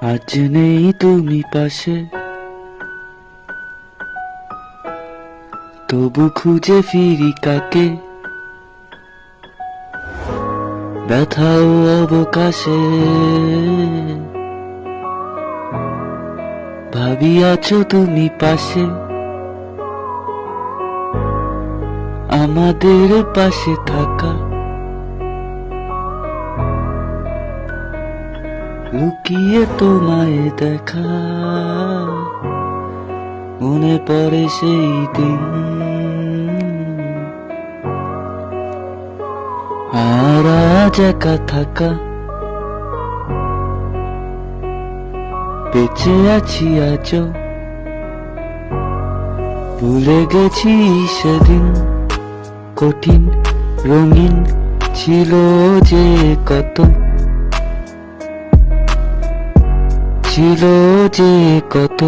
আজ নেই তুমি পাশে, তবু খুঁজে ফিরি কাকে, ব্যথাও অবকাশে। ভাবি আছো তুমি পাশে, আমাদের পাশে থাকা। লুকিয়ে তোমায় দেখা, মনে পড়ে সেই দিন। আর আজ একা থাকা, বেঁচে আছি আজও, ভুলে গেছি সেদিন। কঠিন রঙিন ছিল যে কত, ছিল যে কত।